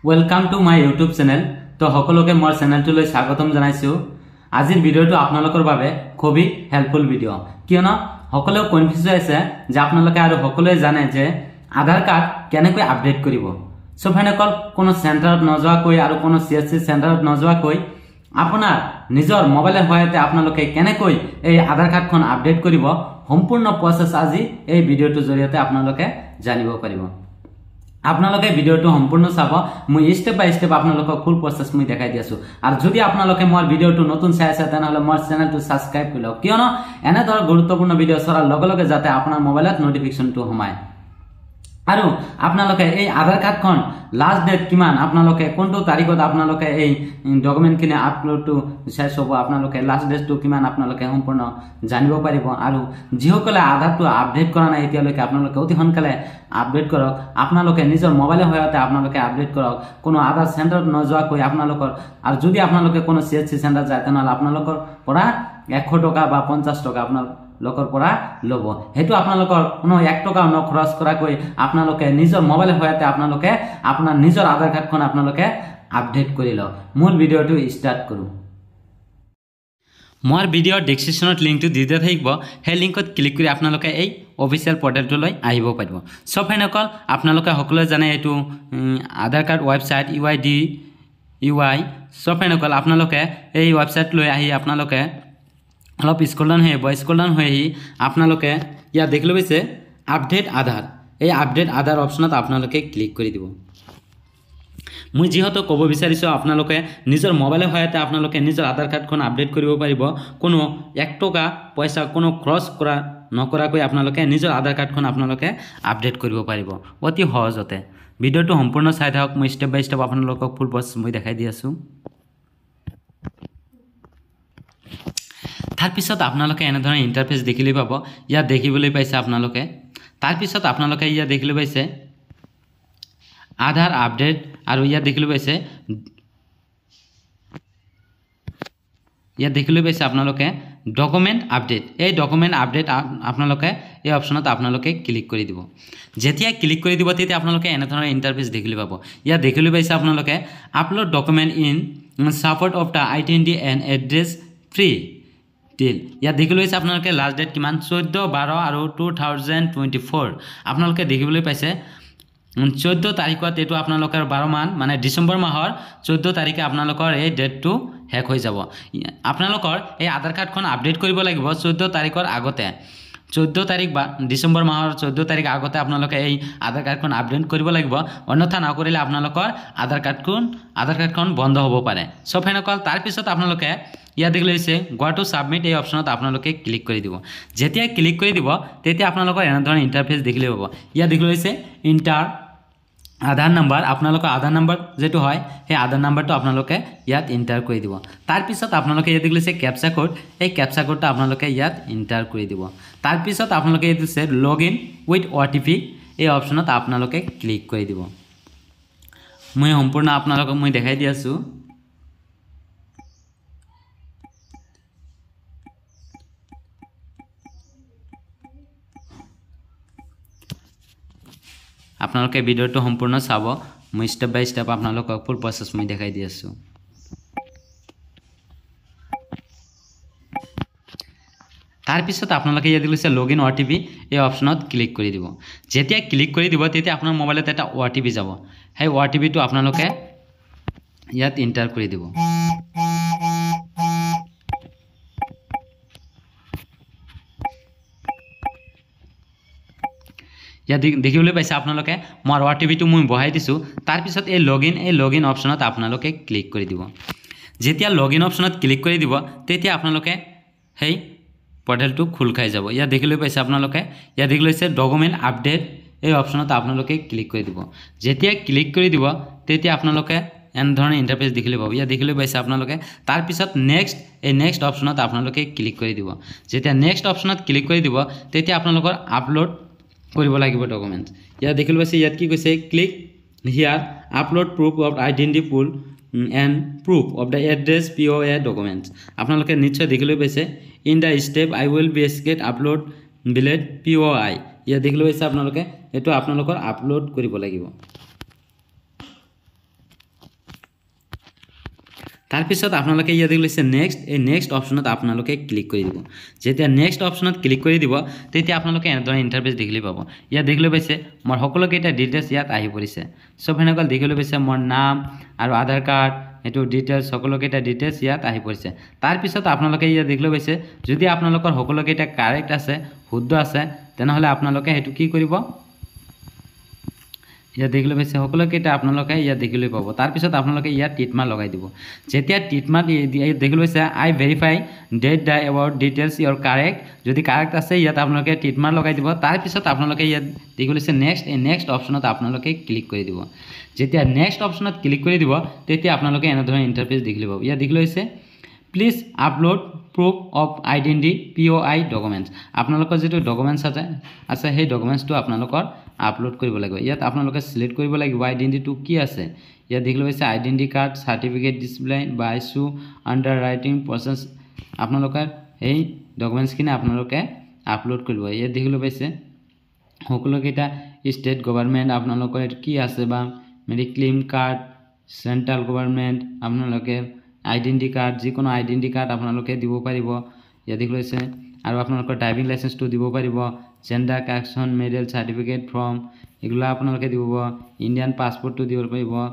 Welcome to my YouTube channel. तो सकलोके मोर चैनलटोলৈ स्वागतम জানাইছো। আজিৰ ভিডিওটো আপোনালোকৰ বাবে খুবই হেল্পফুল ভিডিও, কিয়নো সকলো কনফিউজ আছে যে আপোনালোকে আৰু সকলোৱে জানে যে আধাৰ কাৰ্ড কেনেকৈ আপডেট কৰিব। সো ফাইনেকল কোনো সেন্টাৰত নযোৱাকৈ আৰু কোনো সিএসসি সেন্টাৰত নযোৱাকৈ আপোনাৰ নিজৰ মোবাইলৰ সহায়তে আপোনালোকে কেনেকৈ এই আধাৰ কাৰ্ডখন আপডেট কৰিব সম্পূৰ্ণ প্ৰসেস আজি এই ভিডিওটোৰ জৰিয়তে আপোনালোকে জানিব পাৰিব। আপোনালোকে ভিডিওটো সম্পূৰ্ণ চাব, মই স্টেপ বাই স্টেপ আপোনালোকক ফুল প্ৰসেস মই দেখাই দি আছো। আৰু যদি আপোনালোকে মোৰ ভিডিওটো নতুন চাই আছে তেনহলে মোৰ চেনেলটো সাবস্ক্ৰাইব কৰি লওক, কিয়নো এনে ধৰ গুৰুত্বপূৰ্ণ ভিডিও চৰাৰ লগে লগে যাতে আপোনাৰ মোবাইলত নোটিফিকেশনটো সোমায়। আৰু আপোনালোকে এই আধাৰ কাৰ্ডখন লাষ্ট ডেট কিমান, আপোনালোকে কোনটো তাৰিখত আপোনালোকে এই ডকুমেন্টখিনি আপলোডটো শেষ হ'ব, আপোনালোকে লাষ্ট ডেটটো কিমান আপোনালোকে সম্পূৰ্ণ জানিব পাৰিব। আৰু যিসকলে আধাৰটো আপডেট কৰা নাই এতিয়ালৈকে আপোনালোকে অতি সোনকালে আপডেট কৰক। আপোনালোকে নিজৰ মোবাইলৰ সহায়তে আপোনালোকে আপডেট কৰক, কোনো আধাৰ চেণ্টাৰত নযোৱাকৈ আপোনালোকৰ। আৰু যদি আপোনালোকে কোনো সিএসসি চেণ্টাৰ যায় তেনেহলে আপোনালোকৰ পৰা 100 টকা বা 50 টকা আপোনালোকৰ পৰা লব। হেতু আপোনালোকৰ কোনো 1 টকা খৰচ কৰাকৈ আপোনালোকে নিজৰ মোবাইলৰ সহায়তে আপোনালোকে আপোনাৰ নিজৰ আধাৰ কাৰ্ডখন আপোনালোকে আপডেট কৰি লওক। মূল ভিডিওটো স্টাৰ্ট কৰো। মোৰ ভিডিওৰ ডেসক্ৰিপশনত লিংকটো দি দিয়া থাকিব, সেই লিংকত ক্লিক কৰি আপোনালোকে এই অফিচিয়েল পৰ্টেলটোলৈ আহিব পাৰিব। সব ফাইনেকল আপোনালোকে সকলোৱে জানে এইটো আধাৰ কাৰ্ড ৱেবসাইট UIDUI। সব ফাইনেকল আপোনালোকে এই ৱেবসাইটলৈ আহি আপোনালোকে অলপ স্ক্ৰল ডাউন হৈ আহি আপোনালোকে ইয়াত দেখিব পাইছে আপডেট আধাৰ। এই আপডেট আধাৰ অপশ্যনত আপোনালোকে ক্লিক কৰি দিব। মই যেহেতু ক'ব বিচাৰিছো আপোনালোকে নিজৰ মোবাইলৰ সহায়তে আপোনালোকে নিজৰ আধাৰ কাৰ্ডখন আপডেট কৰিব পাৰিব, কোনো 1 টকা পইচা কোনো খৰচ নকৰাকৈ আপোনালোকে নিজৰ আধাৰ কাৰ্ডখন আপোনালোকে আপডেট কৰিব পাৰিব অতি সহজতে। ভিডিওটো সম্পূৰ্ণ চাই থাকক, মই স্টেপ বাই স্টেপ আপোনালোকক ফুল প্ৰসেস মই দেখাই দি আছো। তাৰপিছত আপোনালোকে এনে ধৰণৰ ইন্টাৰফেস দেখিবলৈ পাব। ইয়াত দেখিবলৈ পাইছে আপোনালোকে। তাৰপিছত আপোনালোকে ইয়াত দেখিবলৈ পাইছে আধাৰ আপডেট, আৰু ইয়াত দেখিবলৈ পাইছে আপোনালোকে ডকুমেন্ট আপডেট। এই ডকুমেন্ট আপডেট আপোনালোকে এই অপশ্যনত আপোনালোকে ক্লিক কৰি দিব। যেতিয়া ক্লিক কৰি দিব তেতিয়া আপোনালোকে এনে ধৰণৰ ইন্টাৰফেস দেখিবলৈ পাব। ইয়াত দেখিবলৈ পাইছে আপোনালোকে upload document in support of the identity and address free deal. ইয়াত দেখিবলৈ পাইছে আপোনালোকে লাষ্ট ডেট কিমান 14/12 আৰু 2024। আপোনালোকে দেখিবলৈ পাইছে 14 তাৰিখত এইটো আপোনালোকৰ 12 মান মানে ডিসেম্বৰ মাহৰ 14 তাৰিখে আপোনালোকৰ এই ডেটটো শেষ হৈ যাব। আপোনালোকৰ এই আধাৰ কাৰ্ডখন আপডেট কৰিব লাগিব 14 তাৰিখৰ আগতে। 14 তাৰিখ বা ডিসেম্বৰ মাহৰ 14 তাৰিখ আগতে আপোনালোকে এই আধাৰ কাৰ্ডখন আপডেট কৰিব লাগিব, অন্যথা নকৰিলে আপোনালোকৰ আধাৰ কাৰ্ডখন বন্ধ হ'ব পাৰে। সো ফাইনেকল তাৰপিছত আপোনালোকে ইয়াত দেখিলে হৈছে গো টু সাবমিট, এই অপশ্যনত আপোনালোকে ক্লিক কৰি দিব। যেতিয়া ক্লিক কৰি দিব তেতিয়া আপোনালোকৰ এনে ধৰণৰ ইন্টাৰফেস দেখিলে পাব। ইয়াত দেখিলে হৈছে ইন্টাৰ আধাৰ নাম্বাৰ, আপোনালোকৰ আধাৰ নাম্বাৰ যেটো হয় সেই আধাৰ নাম্বাৰটো আপোনালোকে ইয়াত এন্টাৰ কৰি দিব। তাৰপিছত আপোনালোকে ইয়াত দেখিলে হৈছে ক্যাপচা কোড, এই ক্যাপচা কোডটো আপোনালোকে ইয়াত এন্টাৰ কৰি দিব। তাৰপিছত আপোনালোকে ইয়াত দিছে লগইন উইথ OTP, এই অপশ্যনত আপোনালোকে ক্লিক কৰি দিব। মই সম্পূৰ্ণ আপোনালোকক মই দেখাই দি আছো। আপোনালোকে ভিডিওটো সম্পূৰ্ণ চাব, মই স্টেপ বাই স্টেপ আপোনালোকক ফুল প্ৰসেস মই দেখাই দি আছো। তাৰপিছত আপোনালোকে ইয়াত দিছে লগইন OTP, এই অপশ্যনত ক্লিক কৰি দিব। যেতিয়া ক্লিক কৰি দিব তেতিয়া আপোনাৰ মোবাইলত এটা OTP যাব, সেই OTPটো আপোনালোকে ইয়াত এন্টাৰ কৰি দিব। ইয়াত দেখিবলৈ পাইছে আপোনালোকে মোৰ OTPটো মই বহাই দিছো। তাৰপিছত এই লগইন অপশ্যনত আপোনালোকে ক্লিক কৰি দিব। যেতিয়া লগইন অপশ্যনত ক্লিক কৰি দিব তেতিয়া আপোনালোকে সেই পৰ্টেলটো খোল খাই যাব। ইয়াত দেখিবলৈ পাইছে আপোনালোকে, ইয়াত দেখিলে হৈছে ডকুমেন্ট আপডেট, এই অপশ্যনত আপোনালোকে ক্লিক কৰি দিব। যেতিয়া ক্লিক কৰি দিব তেতিয়া আপোনালোকে এনে ধৰণৰ ইন্টাৰফেস দেখিলে পাব। ইয়াত দেখিবলৈ পাইছে আপোনালোকে। তাৰপিছত নেক্সট অপশ্যনত আপোনালোকে ক্লিক কৰি দিব। যেতিয়া নেক্সট অপশ্যনত ক্লিক কৰি দিব তেতিয়া আপোনালোকৰ আপলোড কৰিব লাগিব ডকুমেন্টস। ইয়াত দেখিবলৈ পাইছে ইয়াত কি কৈছে click here upload proof of identity pool and proof of the address POA documents. আপোনালোকে নিশ্চয় দেখিবলৈ পাইছে in the step I will be asked upload valid POI। ইয়াত দেখিবলৈ পাইছে আপোনালোকে এইটো আপোনালোকৰ আপলোড কৰিব লাগিব। तार पिছত आपनालोके इया देख लैसे नेक्स्ट ए नेक्स्ट ऑप्शनत आपनालोके क्लिक करि दिबो जेतिया नेक्स्ट ऑप्शनत क्लिक करि दिबो तेतिया आपनालोके एनदर इंटरफेस देखले पाबो इया देखले पाइसे मोर हकलो केटा डिटेल्स यात आहि परिसे सब हेनकल देखले पाइसे मोर नाम आरो आधार कार्ड एटु डिटेल्स हकलो केटा डिटेल्स यात आहि परिसे तार पिছত आपनालोके इया देखले पाइसे जदि आपनालोकर हकलो केटा करेक्ट আছে শুদ্ধ আছে তেনহলে आपनालोके हेतु কি কৰিব इया देखले पाइसे हकलो केटा आपनालोके इया देखले पाबो तार पिছত आपनालोके इया टिटमार लगाइ दिबो जेतिया टिटमार देखले पाइसे I verify that the about details your correct जदि करेक्ट আছে ইয়াত आपनालोके टिटमार लगाइ दिबो तार पिছত आपनालोके इया देखले पाइसे नेक्स्ट ए नेक्स्ट ऑप्शनत आपनालोके क्लिक কৰি দিব जेतिया नेक्स्ट ऑप्शनत क्लिक কৰি দিব तेतिया आपनालोके एना ধৰণৰ इंटरफेस देखले पाबो इया देखले पाइसे please upload proof of identity POI documents आपनालोकर जेतु डॉक्यूमेंट्स আছে সেই ডকুমেন্টসটো आपनालोकर আপলোড কৰিব লাগিব ইয়াত আপোনালোকে সিলেক্ট কৰিব লাগিব আইডেন্টিটি কি আছে ইয়াত দেখিলে হৈছে আইডেন্টিটি কাৰ্ড সাৰ্টিফিকেট ডিসপ্লে বা ইস্যু আন্ডাৰ ৰাইটিং প্ৰসেস আপোনালোকৰ এই ডকুমেন্টছখিনি আপোনালোকে আপলোড কৰিব ইয়াত দেখিলে পাইছে সকলোকেইটা ষ্টেট গভৰ্ণমেণ্ট আপোনালোকৰ কি আছে বা মেডিক্লেম কাৰ্ড সেন্ট্ৰাল গভৰ্ণমেণ্ট আপোনালোকে আইডেন্টিটি কাৰ্ড যিকোনো আইডেন্টিটি কাৰ্ড আপোনালোকে দিব পাৰিব ইয়াত দেখিলে হৈছে আৰু আপোনালোকৰ ড্ৰাইভিং লাইসেন্সটো দিব পাৰিব gender correction medical certificate from एगुला आपनालोके दिबो इंडियन पासपोर्ट तो दिबो पाइबो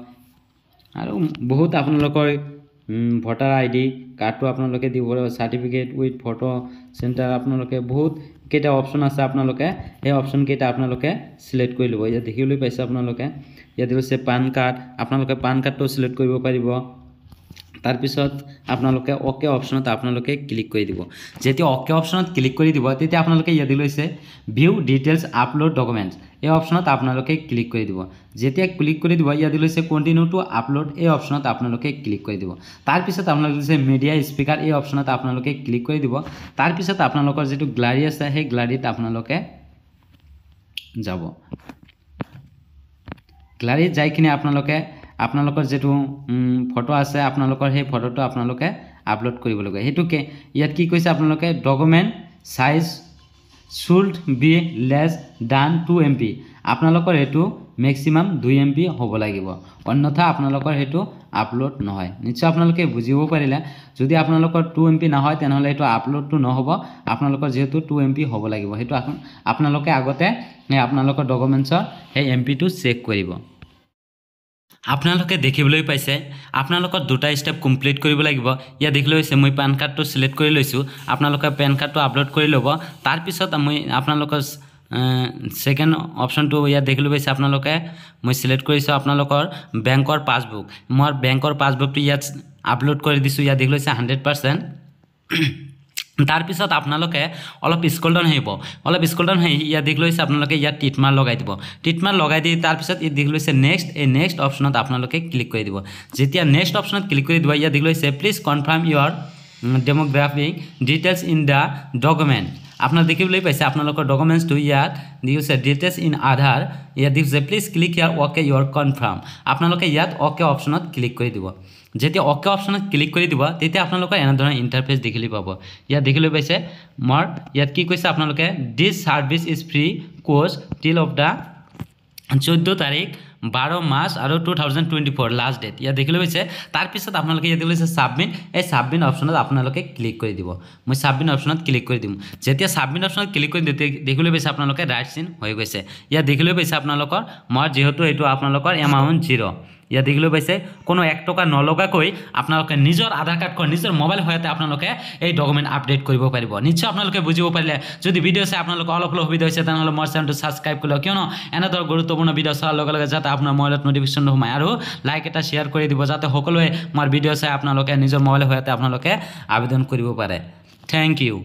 आरो बहुत आपनालोकर भोटर आईडी कार्ड तो आपनालोके दिबो सर्टिफिकेट विथ फोटो सेंटर आपनालोके बहुत केटा ऑप्शन আছে आपनालोके এই ऑप्शन केटा आपनालोके सिलेक्ट কৰি লব ইয়া দেখিবলৈ পাইছে आपनालोके ইয়া দিছে পান কাৰ্ড आपनालोके पान कार्ड तो सिलेक्ट কৰিব পাৰিব तार पिছত आपनालोके ओके ऑप्शनत आपनालोके क्लिक কৰি দিব जेति ओके ऑप्शनत क्लिक কৰি দিব তেতি आपनालोके ইয়া দিলৈছে ভিউ ডিটেইলস আপলোড ডকুমেন্টস এই ऑप्शनत आपनालोके क्लिक কৰি দিব जेति क्लिक কৰি দিব ইয়া দিলৈছে কন্টিনিউ টু আপলোড এই ऑप्शनत आपनालोके क्लिक কৰি দিব तार पिছত आपनालोके দিছে মিডিয়া স্পিকাৰ এই ऑप्शनत आपनालोके क्लिक কৰি দিব तार पिছত आपनालोকৰ যেটো গ্যালাৰি আছে সেই গ্যালাৰিত आपनालोके যাব গ্যালাৰিত যাইকিনে आपनालोके आपनालोकर जेतु फोटो আছে आपनालोकर हे फोटोটো आपनालोके আপলোড কৰিব লাগে হেতুকে ইয়াত কি কৈছে आपनालोके document size should be less than 2 MB आपनालोकर हेतु मैक्सिमाम 2 MB হ'ব লাগিব অন্যথা आपनालोकर हेतु আপলোড নহয় নিশ্চয় आपनालोके বুজিব পাৰিলে যদি आपनालोकर 2 MB না হয় তেনহলে হেতু আপলোডটো নহব आपनालोकर যেহেতু 2 MB হ'ব লাগিব হেতু आपनालोके আগতে आपनालोकर ডকুমেন্টছৰ हे MB টো চেক কৰিব आपनालोके देखिবলৈ পাইছে आपनालोকৰ দুটা স্টেপ কমপ্লিট কৰিব লাগিব ইয়া দেখিলে হৈছে মই পান কাৰ্ডটো সিলেক্ট কৰি লৈছো आपनालोকে পেন কাৰ্ডটো আপলোড কৰি লব তাৰ পিছত মই आपनालोকৰ सेकेंड ऑप्शन तो इया देखिले पाइছে आपनालोके মই সিলেক্ট কৰিছো आपनालोকৰ বেংকৰ পাসবুক মোৰ বেংকৰ পাসবুকটো ইয়াত আপলোড কৰি দিছো ইয়া দেখিলে 100% तार पिছত आपनालोके অলপ স্ক্ৰল ডাউন হৈ ইয়া দেখি লৈছে आपनालोके ইয়া টিটমাৰ লগাই দিব টিটমাৰ লগাই দি তাৰ পিছত ই দেখি লৈছে নেক্সট এই নেক্সট অপচনত आपनालोके ক্লিক কৰি দিব যেতিয়া নেক্সট অপচনত ক্লিক কৰি দিব ইয়া দেখি লৈছে please confirm your demographic details in the document आपनार देखिবলৈ পাইছে आपनालोকৰ ডকুমেন্টস তো ইয়াত দিছে ডিটেইলস ইন আধাৰ ইয়া দিছে please click here okay your confirm आपनालोके ইয়াত ওকে অপচনত ক্লিক কৰি দিব जेति ओके ऑप्शनत क्लिक কৰি দিব তেতি আপোনালোকৰ এনে ধৰণৰ ইন্টাৰফেস দেখিলি পাব ইয়া দেখিলৈ পাইছে মোৰ ইয়াত কি কৈছে আপোনালোকে this service is free course টিল অফ দা 14 তাৰিখ 12 মাৰ্চ আৰু 2024 লাষ্ট ডেট ইয়া দেখিলৈ পাইছে তাৰ পিছত আপোনালোকে ইয়া দেখিলৈছে সাবমিট এই সাবমিট অপচনত আপোনালোকে ক্লিক কৰি দিব মই সাবমিট অপচনত ক্লিক কৰি দিম যেতিয়া সাবমিট অপচনত ক্লিক কৰি দিতে দেখিলৈ পাইছে আপোনালোকে ৰাইট চিন হৈ গৈছে ইয়া দেখিলৈ পাইছে আপোনালোকৰ মোৰ যেহেতু এটো আপোনালোকৰ এমাউন্ট 0 ইয়া দেখিলে পাইছে কোনো 1 টকা নলগাকৈ আপোনালোকে নিজৰ আধাৰ কাৰ্ড কৰ নিজৰ মোবাইল হয়তে আপোনালোকে এই ডকুমেন্ট আপডেট কৰিব পাৰিব নিশ্চয় আপোনালোকে বুজিব পাৰিলে যদি ভিডিও চাই আপোনালোকে অলপ সুবিধা হৈছে তেনহলে মোৰ চেনেলটো সাবস্ক্ৰাইব কৰি লওক কিয়নো এনেদৰ গুৰুত্বপূৰ্ণ ভিডিও চাৰ লগে লগে যাতে আপোনাৰ মোবাইলত নোটিফিকেশন সোমায় আৰু লাইক এটা শেয়াৰ কৰি দিব যাতে সকলোৱে মোৰ ভিডিও চাই আপোনালোকে নিজৰ মোবাইল হয়তে আপোনালোকে আবেদন কৰিব পাৰে থ্যাংক ইউ